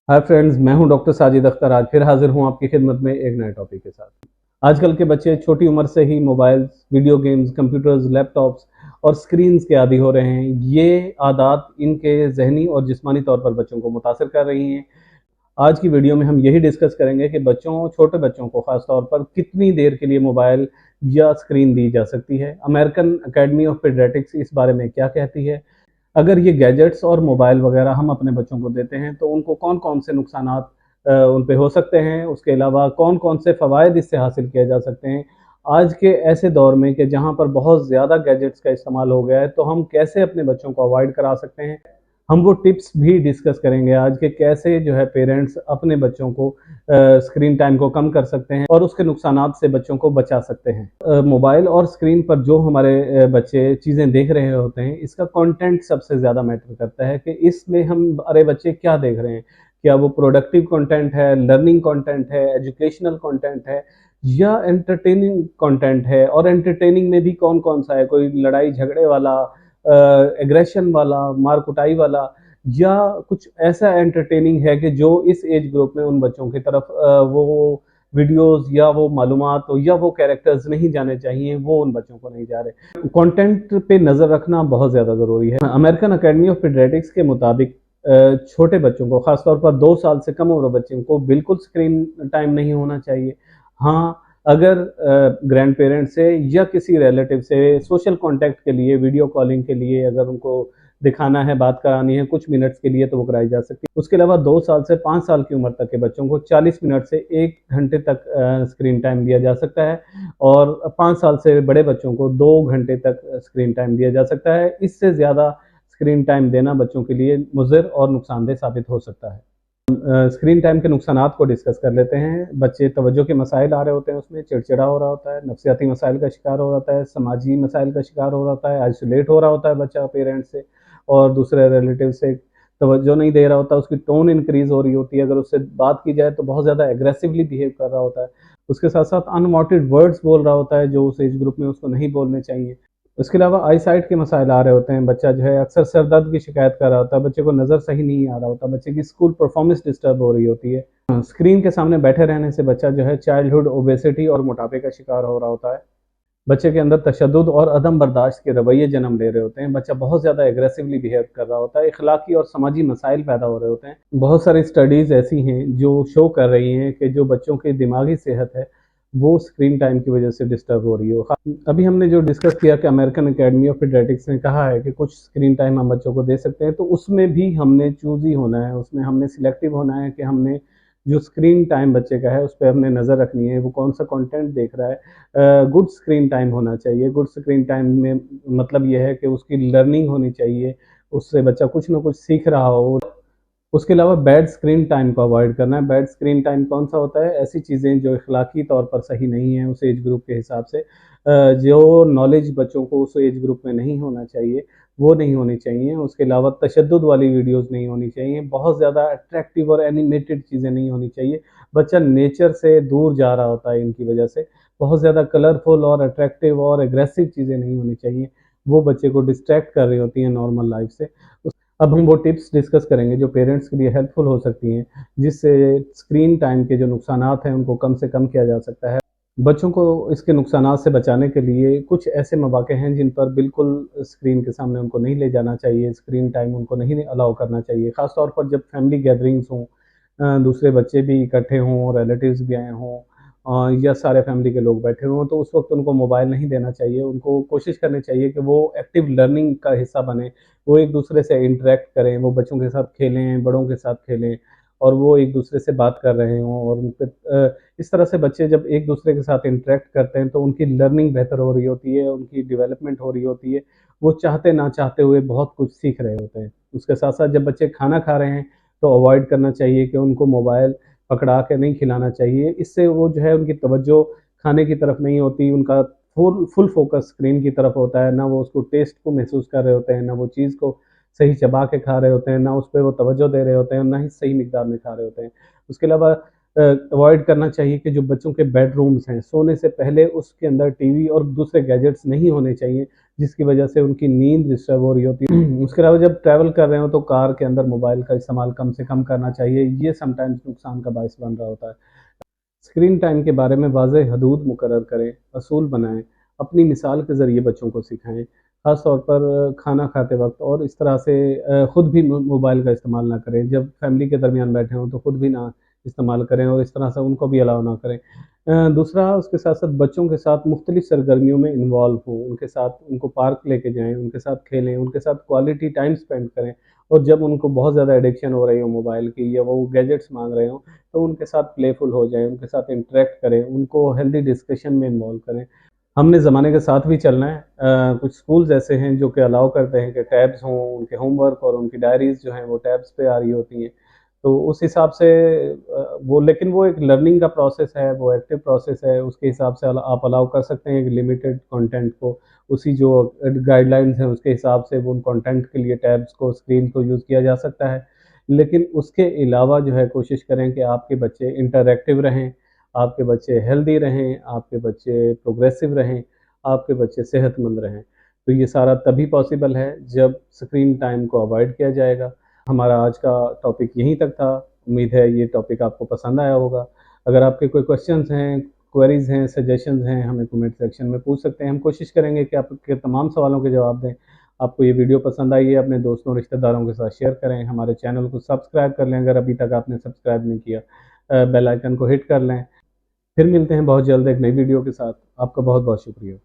Hi friends, मैं हूं doctor Sajid Akhtar. आज फिर हाजिर हूं आपकी खिदमत में एक नए टॉपिक के साथ। आजकल के बच्चे छोटी उम्र से ही mobiles, video games, computers, laptops और स्क्रीन्स के आदी हो रहे हैं। ये आदत इनके जहनी और जिस्मानी तौर पर बच्चों को मुतासर कर रही हैं। आज की वीडियो में हम यही डिस्कस करेंगे कि छोटे बच्चों को ख़ास तौर पर कितनी देर के लिए मोबाइल या स्क्रीन दी जा सकती है। अमेरिकन अकेडमी ऑफ पीडियाट्रिक्स इस बारे में क्या कहती है। अगर ये गैजेट्स और मोबाइल वगैरह हम अपने बच्चों को देते हैं तो उनको कौन-कौन से नुकसानात उन पे हो सकते हैं, उसके अलावा कौन-कौन से फ़वाइद इससे हासिल किए जा सकते हैं। आज के ऐसे दौर में कि जहाँ पर बहुत ज़्यादा गैजेट्स का इस्तेमाल हो गया है, तो हम कैसे अपने बच्चों को अवॉइड करा सकते हैं। हम वो टिप्स भी डिस्कस करेंगे आज के कैसे जो है पेरेंट्स अपने बच्चों को स्क्रीन टाइम को कम कर सकते हैं और उसके नुकसानात से बच्चों को बचा सकते हैं। मोबाइल और स्क्रीन पर जो हमारे बच्चे चीज़ें देख रहे होते हैं, इसका कंटेंट सबसे ज़्यादा मैटर करता है कि इसमें हमारे बच्चे क्या देख रहे हैं। क्या वो प्रोडक्टिव कंटेंट है, लर्निंग कंटेंट है, एजुकेशनल कंटेंट है या एंटरटेनिंग कंटेंट है। और एंटरटेनिंग में भी कौन-कौन सा है, कोई लड़ाई झगड़े वाला, एग्रेशन वाला, मार कुटाई वाला, या कुछ ऐसा एंटरटेनिंग है कि जो इस एज ग्रुप में उन बच्चों की तरफ वो वीडियोस या वो मालूमात या वो कैरेक्टर्स नहीं जाने चाहिए, वो उन बच्चों को नहीं जा रहे। कंटेंट पे नज़र रखना बहुत ज़्यादा ज़रूरी है। अमेरिकन अकेडमी ऑफ पीडियाट्रिक्स के मुताबिक छोटे बच्चों को, ख़ासतौर पर 2 साल से कम उम्र बच्चों को बिल्कुल स्क्रीन टाइम नहीं होना चाहिए। हाँ, अगर ग्रैंड पेरेंट्स से या किसी रिलेटिव से सोशल कॉन्टैक्ट के लिए, वीडियो कॉलिंग के लिए अगर उनको दिखाना है, बात करानी है कुछ मिनट्स के लिए, तो वो कराई जा सकती है। उसके अलावा 2 साल से 5 साल की उम्र तक के बच्चों को 40 मिनट से 1 घंटे तक स्क्रीन टाइम दिया जा सकता है और 5 साल से बड़े बच्चों को 2 घंटे तक स्क्रीन टाइम दिया जा सकता है। इससे ज़्यादा स्क्रीन टाइम देना बच्चों के लिए मुज़िर और नुकसानदेह साबित हो सकता है। स्क्रीन टाइम के नुकसानात को डिस्कस कर लेते हैं। बच्चे तवज्जो के मसाइल आ रहे होते हैं, उसमें चिड़चिड़ा हो रहा होता है, नफ्सियाती मसाइल का शिकार हो जाता है, समाजी मसाइल का शिकार हो जाता है, आइसोलेट हो रहा होता है बच्चा पेरेंट्स से और दूसरे रिलेटिव से, तवज्जो नहीं दे रहा होता, उसकी टोन इंक्रीज़ हो रही होती है। अगर उससे बात की जाए तो बहुत ज़्यादा एग्रेसिवली बिहेव कर रहा होता है। उसके साथ-साथ अनवांटेड वर्ड्स बोल रहा होता है जो उस एज ग्रुप में उसको नहीं बोलने चाहिए। उसके अलावा आई साइट के मसाइल आ रहे होते हैं। बच्चा जो है अक्सर सर दर्द की शिकायत कर रहा होता है, बच्चे को नज़र सही नहीं आ रहा होता, बच्चे की स्कूल परफॉर्मेंस डिस्टर्ब हो रही होती है। स्क्रीन के सामने बैठे रहने से बच्चा जो है चाइल्डहुड ओबेसिटी और मोटापे का शिकार हो रहा होता है। बच्चे के अंदर तशद्दुद और अदम बर्दाश्त के रवैये जन्म ले रहे होते हैं। बच्चा बहुत ज़्यादा एग्रेसिवली बिहेव कर रहा होता है। इखलाकी और समाजी मसाइल पैदा हो रहे होते हैं। बहुत सारी स्टडीज़ ऐसी हैं जो शो कर रही हैं कि जो बच्चों की दिमागी सेहत है, वो स्क्रीन टाइम की वजह से डिस्टर्ब हो रही हो। अभी हमने जो डिस्कस किया कि अमेरिकन अकेडमी ऑफ पीडियाट्रिक्स ने कहा है कि कुछ स्क्रीन टाइम हम बच्चों को दे सकते हैं, तो उसमें भी हमने चूज़ी होना है, उसमें हमने सिलेक्टिव होना है कि हमने जो स्क्रीन टाइम बच्चे का है, उस पे हमने नज़र रखनी है, वो कौन-सा कंटेंट देख रहा है। गुड स्क्रीन टाइम होना चाहिए। गुड स्क्रीन टाइम में मतलब ये है कि उसकी लर्निंग होनी चाहिए, उससे बच्चा कुछ ना कुछ सीख रहा हो। उसके अलावा बैड स्क्रीन टाइम को अवॉइड करना है। बैड स्क्रीन टाइम कौन-सा होता है? ऐसी चीज़ें जो इखलाकी तौर पर सही नहीं हैं उस एज ग्रुप के हिसाब से, जो नॉलेज बच्चों को उस एज ग्रुप में नहीं होना चाहिए, वो नहीं होनी चाहिए। उसके अलावा तशद्दुद वाली वीडियोज़ नहीं होनी चाहिए। बहुत ज़्यादा अट्रैक्टिव और एनिमेटेड चीज़ें नहीं होनी चाहिए। बच्चा नेचर से दूर जा रहा होता है इनकी वजह से। बहुत ज़्यादा कलरफुल और अट्रैक्टिव और एग्रेसिव चीज़ें नहीं होनी चाहिए। वो बच्चे को डिस्ट्रैक्ट कर रही होती हैं नॉर्मल लाइफ़ से। अब हम वो टिप्स डिस्कस करेंगे जो पेरेंट्स के लिए हेल्पफुल हो सकती हैं, जिससे स्क्रीन टाइम के जो नुकसानात हैं उनको कम से कम किया जा सकता है। बच्चों को इसके नुकसानात से बचाने के लिए कुछ ऐसे मौक़े हैं जिन पर बिल्कुल स्क्रीन के सामने उनको नहीं ले जाना चाहिए, स्क्रीन टाइम उनको नहीं अलाउ करना चाहिए। ख़ास तौर पर जब फैमिली गैदरिंग्स हों, दूसरे बच्चे भी इकट्ठे हों, रिलेटिव्स भी आए हों, या सारे फैमिली के लोग बैठे हों, तो उस वक़्त उनको मोबाइल नहीं देना चाहिए। उनको कोशिश करनी चाहिए कि वो एक्टिव लर्निंग का हिस्सा बनें, वो एक-दूसरे से इंटरैक्ट करें, वो बच्चों के साथ खेलें, बड़ों के साथ खेलें और वो एक-दूसरे से बात कर रहे हों और उन पे इस तरह से बच्चे जब एक-दूसरे के साथ इंटरैक्ट करते हैं, तो उनकी लर्निंग बेहतर हो रही होती है, उनकी डेवलपमेंट हो रही होती है। वो चाहते ना चाहते हुए बहुत कुछ सीख रहे होते हैं। उसके साथ-साथ जब बच्चे खाना खा रहे हैं, तो अवॉइड करना चाहिए कि उनको मोबाइल पकड़ा के नहीं खिलाना चाहिए। इससे वो जो है उनकी तवज्जो खाने की तरफ नहीं होती, उनका फुल फुल फ़ोकस स्क्रीन की तरफ होता है। ना वो उसको टेस्ट को महसूस कर रहे होते हैं, ना वो चीज़ को सही चबा के खा रहे होते हैं, ना उस पे वो तवज्जो दे रहे होते हैं, ना ही सही मिकदार में खा रहे होते हैं। उसके अलावा अवॉइड करना चाहिए कि जो बच्चों के बेडरूम्स हैं, सोने से पहले उसके अंदर टीवी और दूसरे गैजेट्स नहीं होने चाहिए, जिसकी वजह से उनकी नींद डिस्टर्ब हो रही होती है। उसके अलावा जब ट्रैवल कर रहे हो तो कार के अंदर मोबाइल का इस्तेमाल कम से कम करना चाहिए, ये समटाइम्स नुकसान का बायस बन रहा होता है। स्क्रीन टाइम के बारे में वाज़ेह हदूद मुकर्रर करें, असूल बनाएँ, अपनी मिसाल के ज़रिए बच्चों को सिखाएँ। ख़ास तौर पर खाना खाते वक़्त और इस तरह से खुद भी मोबाइल का इस्तेमाल ना करें। जब फैमिली के दरमियान बैठे हों तो खुद भी ना इस्तेमाल करें और इस तरह से उनको भी अलाउ ना करें। दूसरा उसके साथ-साथ बच्चों के साथ मुख्तलिफ़ सरगर्मियों में इन्वॉल्व हों, उनके साथ उनको पार्क लेके जाएँ, उनके साथ खेलें, उनके साथ क्वालिटी टाइम स्पेंड करें और जब उनको बहुत ज़्यादा एडिक्शन हो रही हो मोबाइल की या वो गैजेट्स माँग रहे हों, तो उनके साथ प्लेफुल हो जाएँ, उनके साथ इंटरैक्ट करें, उनको हेल्दी डिस्कशन में इन्वॉल्व करें। हमने ज़माने के साथ भी चलना है। कुछ स्कूल्स ऐसे हैं जो कि अलाउ करते हैं कि टैब्स हों, उनके होमवर्क और उनकी डायरीज़ जो हैं वो टैब्स पे आ रही होती हैं। तो उस हिसाब से वो लेकिन वो एक लर्निंग का प्रोसेस है, वो एक्टिव प्रोसेस है, उसके हिसाब से आप अलाउ कर सकते हैं एक लिमिटेड कंटेंट को। उसी जो गाइडलाइंस हैं उसके हिसाब से वो उन कंटेंट के लिए टैब्स को, स्क्रीन को यूज़ किया जा सकता है। लेकिन उसके अलावा जो है कोशिश करें कि आपके बच्चे इंटरैक्टिव रहें, आपके बच्चे हेल्दी रहें, आपके बच्चे प्रोग्रेसिव रहें, आपके बच्चे सेहतमंद रहें। तो ये सारा तभी पॉसिबल है जब स्क्रीन टाइम को अवॉइड किया जाएगा। हमारा आज का टॉपिक यहीं तक था। उम्मीद है ये टॉपिक आपको पसंद आया होगा। अगर आपके कोई क्वेश्चंस हैं, क्वेरीज़ हैं, सजेशंस हैं, हमें कमेंट सेक्शन में पूछ सकते हैं। हम कोशिश करेंगे कि आपके तमाम सवालों के जवाब दें। आपको ये वीडियो पसंद आई है, अपने दोस्तों, रिश्तेदारों के साथ शेयर करें। हमारे चैनल को सब्सक्राइब कर लें अगर अभी तक आपने सब्सक्राइब नहीं किया। बेल आइकन को हिट कर लें। फिर मिलते हैं बहुत जल्द एक नई वीडियो के साथ। आपका बहुत-बहुत शुक्रिया।